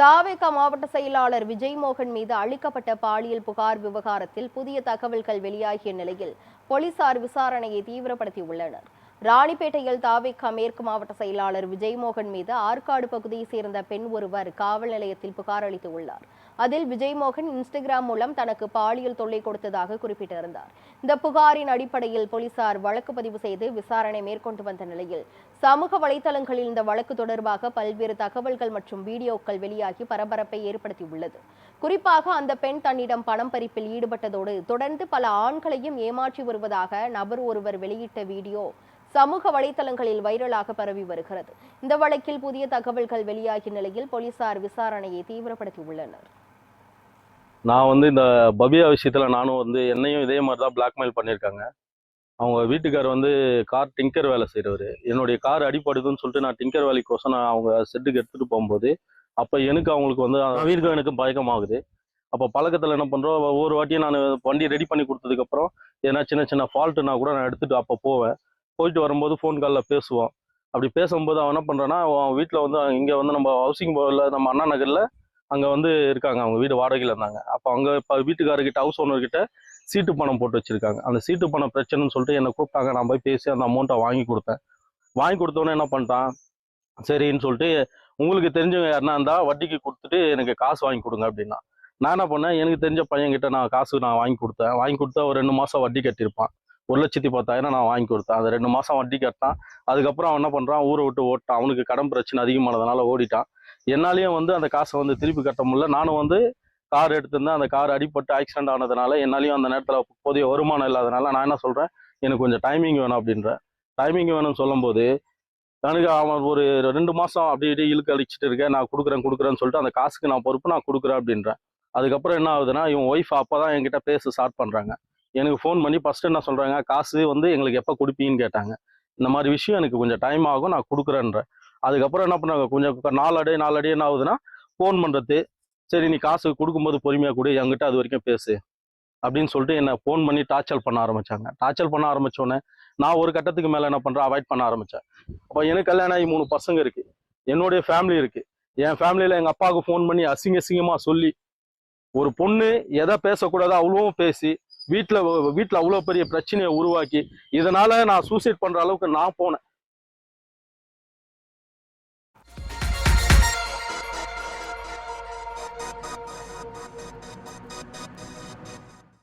தாவேகா மாவட்ட செயலாளர் விஜய்மோகன் மீது அளிக்கப்பட்ட பாலியல் புகார் விவகாரத்தில் புதிய தகவல்கள் வெளியாகிய நிலையில் போலீசார் விசாரணையை தீவிரப்படுத்தியுள்ளனர். ராணிப்பேட்டையில் தாவேகா மேற்கு மாவட்ட செயலாளர் விஜய்மோகன் மீது ஆற்காடு பகுதியை சேர்ந்த பெண் ஒருவர் காவல் நிலையத்தில் புகார் அளித்துள்ளார். அதில் விஜய்மோகன் இன்ஸ்டாகிராம் மூலம் தனக்கு பாலியல் தொல்லை கொடுத்ததாக குறிப்பிட்டிருந்தார். இந்த புகாரின் அடிப்படையில் போலீசார் வழக்கு பதிவு செய்து விசாரணை மேற்கொண்டு வந்த நிலையில் சமூக வலைதளங்களில் இந்த வழக்கு தொடர்பாக பல்வேறு தகவல்கள் மற்றும் வீடியோக்கள் வெளியாகி பரபரப்பை ஏற்படுத்தியுள்ளது. குறிப்பாக அந்த பெண் தன்னிடம் பணம் பறிப்பில் ஈடுபட்டதோடு தொடர்ந்து பல ஆண்களையும் ஏமாற்றி வருவதாக நபர் ஒருவர் வெளியிட்ட வீடியோ சமூக வலைதளங்களில் வைரலாக பரவி வருகிறது. இந்த வழக்கில் புதிய தகவல்கள் வெளியாகிய நிலையில் போலீசார் விசாரணையை தீவிரப்படுத்தியுள்ளனர். நான் இந்த பபியா விஷயத்துல நானும் என்னையும் இதே மாதிரி தான் பிளாக்மெயில் பண்ணியிருக்காங்க. அவங்க வீட்டுக்கார் கார் டிங்கர் வேலை செய்கிறவர். என்னுடைய கார் அடிப்படுதுன்னு சொல்லிட்டு நான் டிங்கர் வேலைக்கோசம் நான் அவங்க செட்டுக்கு எடுத்துகிட்டு போகும்போது அப்போ அவங்களுக்கு வீட்டுக்கு எனக்கு பயக்கமாகுது. அப்போ பழக்கத்தில் என்ன பண்ணுறோம், ஒவ்வொரு வாட்டியும் நான் வண்டி ரெடி பண்ணி கொடுத்ததுக்கப்புறம் ஏன்னா சின்ன சின்ன ஃபால்ட்டுனா கூட நான் எடுத்துகிட்டு அப்போ போவேன். போயிட்டு வரும்போது ஃபோன் காலில் பேசுவோம். அப்படி பேசும்போது அவன் என்ன பண்ணுறான்னா, அவன் வீட்டில் இங்கே நம்ம ஹவுசிங் போர்டில் நம்ம அண்ணா நகரில் அங்கே இருக்காங்க. அவங்க வீடு வாடகையில் இருந்தாங்க. அப்போ அங்கே இப்போ வீட்டுக்காரர்கிட்ட ஹவுஸ் ஓனர்கிட்ட சீட்டு பணம் போட்டு வச்சிருக்காங்க. அந்த சீட்டு பணம் பிரச்சனைன்னு சொல்லிட்டு என்னை கூப்பிட்டாங்க. நான் போய் பேசி அந்த அமௌண்ட்டை வாங்கி கொடுத்தேன். வாங்கி கொடுத்தோன்னே என்ன பண்ணிட்டான், சரின்னு சொல்லிட்டு உங்களுக்கு தெரிஞ்சவங்க யாருன்னா இருந்தால் வட்டிக்கு கொடுத்துட்டு எனக்கு காசு வாங்கி கொடுங்க அப்படின்னா. நான் என்ன பண்ணேன், எனக்கு தெரிஞ்ச பையன்கிட்ட நான் காசு வாங்கி கொடுத்தேன். வாங்கி கொடுத்தா ஒரு 2 மாதம் வட்டி கட்டியிருப்பான். 1,10,000 நான் வாங்கி கொடுத்தேன். அந்த 2 மாதம் வட்டி கட்டான். அதுக்கப்புறம் அவன் என்ன பண்ணுறான், ஊரை விட்டு ஓட்டான். அவனுக்கு கடன் பிரச்சனை அதிகமானதுனால ஓடிட்டான். என்னாலேயும் அந்த காசை திருப்பி கட்ட முடியல. நானும் கார் எடுத்திருந்தேன். அந்த கார் அடிபட்டு ஆக்சிடென்ட் ஆனதுனால என்னாலையும் அந்த நேரத்தில் போதிய வருமானம் இல்லாதனால நான் என்ன சொல்கிறேன், எனக்கு கொஞ்சம் டைமிங் வேணும் அப்படின்றேன். டைமிங் வேணும்னு சொல்லும்போது எனக்கு அவன் ஒரு 2 மாதம் அப்படி இப்படி இழுக்க அடிச்சுட்டு இருக்கேன். நான் கொடுக்குறேன்னு சொல்லிட்டு அந்த காசுக்கு நான் பொறுப்பு, நான் கொடுக்குறேன் அப்படின்றேன். அதுக்கப்புறம் என்ன ஆகுதுன்னா, இவன் ஒய்ஃப் அப்போ தான் என்கிட்ட பேச ஸ்டார்ட் பண்ணுறாங்க. எனக்கு ஃபோன் பண்ணி ஃபஸ்ட்டு என்ன சொல்கிறாங்க, காசு எங்களுக்கு எப்போ கொடுப்பீங்கன்னு கேட்டாங்க. இந்த மாதிரி விஷயம் எனக்கு கொஞ்சம் டைம் ஆகும், நான் கொடுக்குறேன்றேன். அதுக்கப்புறம் என்ன பண்ணாங்க, கொஞ்சம் நாலடி என்ன ஆகுதுன்னா ஃபோன் பண்ணுறது, சரி நீ காசு கொடுக்கும்போது பொறுமையாக கொடு, என்கிட்ட அது வரைக்கும் பேசு அப்படின்னு சொல்லிட்டு என்னை ஃபோன் பண்ணி டார்ச்சர் பண்ண ஆரம்பித்தாங்க. டார்ச்சர் பண்ண ஆரம்பித்தோடனே நான் ஒரு கட்டத்துக்கு மேலே என்ன பண்ணுறேன், அவாய்ட் பண்ண ஆரம்பித்தேன். அப்போ எனக்கு கல்யாணம் ஆகி 3 பசங்க இருக்குது, என்னுடைய ஃபேமிலி இருக்குது. என் ஃபேமிலியில் எங்கள் அப்பாவுக்கு ஃபோன் பண்ணி அசிங்கமாக சொல்லி, ஒரு பொண்ணு எதை பேசக்கூடாதோ அவ்வளவும் பேசி வீட்டில் அவ்வளோ பெரிய பிரச்சனையை உருவாக்கி, இதனால் நான் சூசைட் பண்ணுற அளவுக்கு நான் போனேன்.